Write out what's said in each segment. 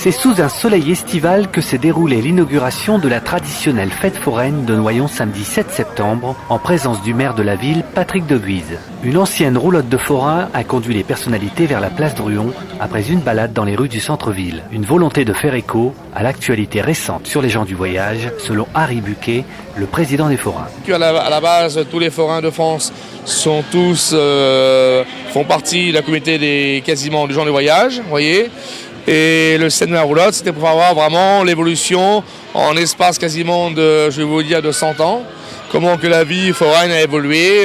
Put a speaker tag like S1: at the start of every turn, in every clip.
S1: C'est sous un soleil estival que s'est déroulée l'inauguration de la traditionnelle fête foraine de Noyon samedi 7 septembre, en présence du maire de la ville, Patrick de Guise. Une ancienne roulotte de forain a conduit les personnalités vers la place Druon après une balade dans les rues du centre-ville. Une volonté de faire écho à l'actualité récente sur les gens du voyage, selon Harry Buquet, le président des forains.
S2: À la base, tous les forains de France sont tous font partie de la communauté quasiment des gens du voyage, vous voyez. Et le scène de la roulotte, c'était pour avoir vraiment l'évolution en espace quasiment de, je vais vous dire, de 100 ans. Comment que la vie foraine a évolué.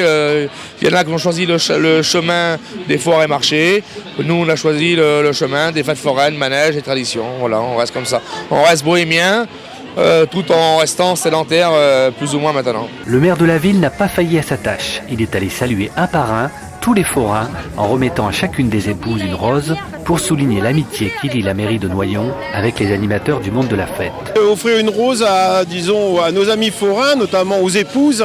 S2: Il y en a qui ont choisi le chemin des foires et marchés. Nous, on a choisi le chemin des fêtes foraines, manèges et traditions. Voilà, on reste comme ça. On reste bohémien, tout en restant sédentaire plus ou moins maintenant.
S1: Le maire de la ville n'a pas failli à sa tâche. Il est allé saluer un par un tous les forains en remettant à chacune des épouses une rose pour souligner l'amitié qui lie la mairie de Noyon avec les animateurs du monde de la fête.
S3: Offrir une rose à nos amis forains, notamment aux épouses,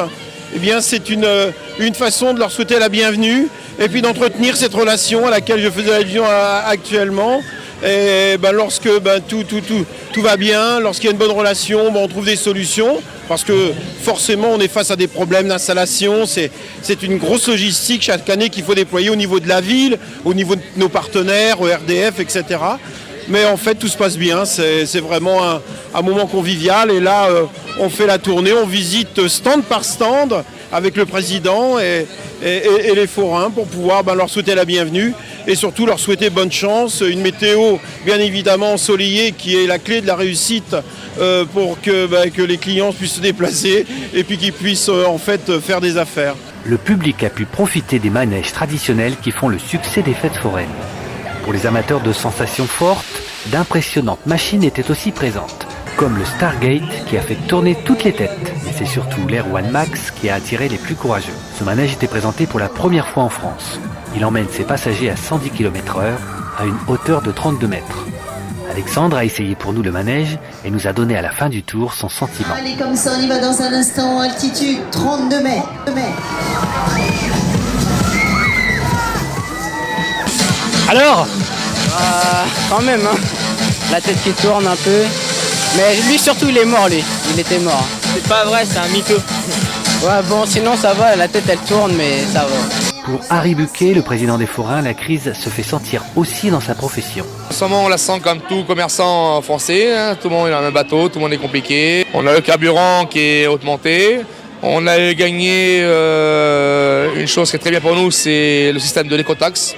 S3: eh bien c'est une façon de leur souhaiter la bienvenue et puis d'entretenir cette relation à laquelle je faisais allusion actuellement. Et lorsque tout va bien, lorsqu'il y a une bonne relation, on trouve des solutions. Parce que forcément, on est face à des problèmes d'installation. C'est une grosse logistique chaque année qu'il faut déployer au niveau de la ville, au niveau de nos partenaires, au RDF, etc. Mais en fait, tout se passe bien. C'est vraiment un moment convivial. Et là, on fait la tournée, on visite stand par stand avec le président et les forains pour pouvoir leur souhaiter la bienvenue et surtout leur souhaiter bonne chance. Une météo bien évidemment ensoleillée qui est la clé de la réussite pour que les clients puissent se déplacer et puis qu'ils puissent en fait faire des affaires.
S1: Le public a pu profiter des manèges traditionnels qui font le succès des fêtes foraines. Pour les amateurs de sensations fortes, d'impressionnantes machines étaient aussi présentes, comme le Stargate qui a fait tourner toutes les têtes. Mais c'est surtout l'Air One Max qui a attiré les plus courageux. Ce manège était présenté pour la première fois en France. Il emmène ses passagers à 110 km/h à une hauteur de 32 mètres. Alexandre a essayé pour nous le manège et nous a donné à la fin du tour son sentiment.
S4: Allez, comme ça, on y va dans un instant, altitude 32 mètres.
S5: Alors quand même, hein. La tête qui tourne un peu. Mais lui surtout, il est mort, lui. Il était mort.
S6: C'est pas vrai, c'est un mytho.
S5: Ouais, bon, sinon ça va, la tête elle tourne, mais ça va.
S1: Pour Harry Buquet, le président des forains, la crise se fait sentir aussi dans sa profession.
S2: En ce moment, on la sent comme tout commerçant français. Hein. Tout le monde est dans le même bateau, tout le monde est compliqué. On a le carburant qui est augmenté. On a gagné une chose qui est très bien pour nous, c'est le système de l'écotaxe.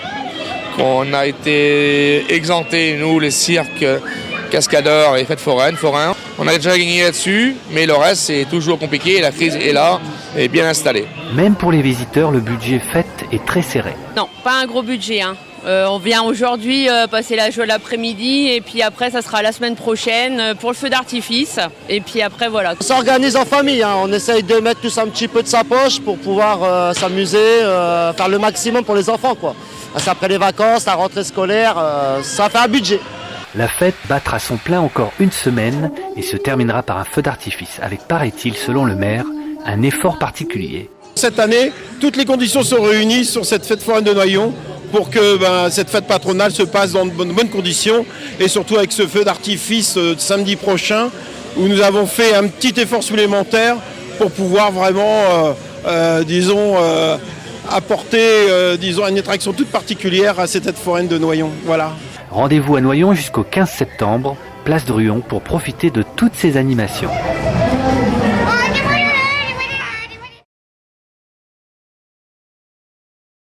S2: On a été exemptés, nous, les cirques, cascadeurs et fêtes foraines. On a déjà gagné là-dessus, mais le reste, c'est toujours compliqué. La crise est là et bien installée.
S1: Même pour les visiteurs, le budget fête est très serré.
S7: Non, pas un gros budget. Hein. On vient aujourd'hui passer la joie l'après-midi et puis après, ça sera la semaine prochaine pour le feu d'artifice. Et puis après, voilà.
S8: On s'organise en famille. Hein. On essaye de mettre tous un petit peu de sa poche pour pouvoir s'amuser, faire le maximum pour les enfants, quoi. C'est après les vacances, la rentrée scolaire, ça fait un budget.
S1: La fête battra son plein encore une semaine et se terminera par un feu d'artifice avec, paraît-il, selon le maire, un effort particulier.
S3: Cette année, toutes les conditions sont réunies sur cette fête foraine de Noyon pour que cette fête patronale se passe dans de bonnes conditions et surtout avec ce feu d'artifice samedi prochain où nous avons fait un petit effort supplémentaire pour pouvoir vraiment, apporter une attraction toute particulière à cette fête foraine de Noyon. Voilà.
S1: Rendez-vous à Noyon jusqu'au 15 septembre, place Druon, pour profiter de toutes ces animations.